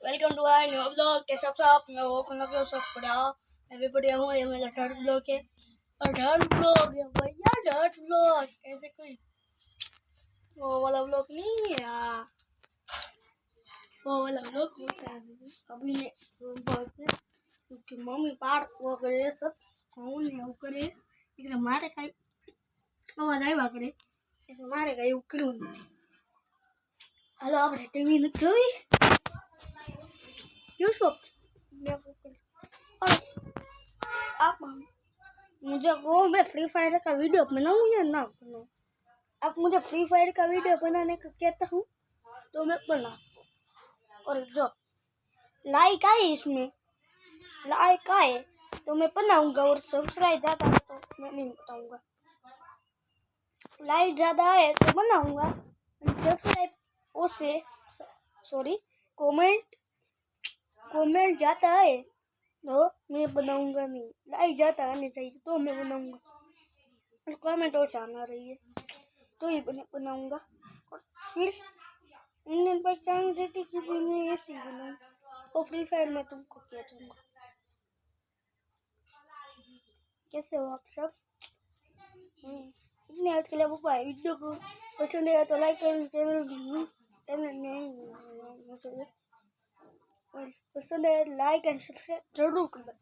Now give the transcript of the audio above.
Welcome to our new blog. कैसे आप मैं वो मतलब सब बढ़िया हूँ। ये मेरा थर्ड ब्लॉग है और थर्ड ब्लॉग है भैया, थर्ड ब्लॉग ऐसे कोई वो वाला ब्लॉग नहीं है यार, वो वाला ब्लॉग होता है अभी मैं क्योंकि मम्मी पार वो करे सब कौन है वो करे એટલે મારે કઈ અવાજ આવ્યા કરે એટલે મારે કઈ એવું કર્યું નથી। હાલો આપણે ટીવી નથી જોઈ यूसुफ और आप मुझे वो मैं फ्री फायर का वीडियो बनाऊँ या ना बनाऊँ? आप मुझे फ्री फायर का वीडियो बनाने को कहता हूँ तो मैं बना, और जो लाइक आए इसमें लाइक आए तो मैं बनाऊंगा, और सब्सक्राइब ज़्यादा है तो मैं नहीं बताऊंगा। लाइक ज़्यादा आए तो बनाऊंगा, सब्सक्राइब उससे सॉरी कमेंट जाता है तो मैं बनाऊंगा नहीं। लाइक जाता आने चाहिए तो मैं बनाऊंगा, और कमेंट और आना रही है तो ही बनाऊंगा। और फिर इंडियन पाकिस्तान सिटी की भी मैं ऐसी बनाऊंगा, और फ्री फायर में तुमको क्या दूंगा। कैसे हो आप सब? इतने आज के लिए पापा वीडियो को पसंद आया तो लाइक करें, चैनल नहीं पसंद है लाइक एंड सब्सक्राइब जरूर करना।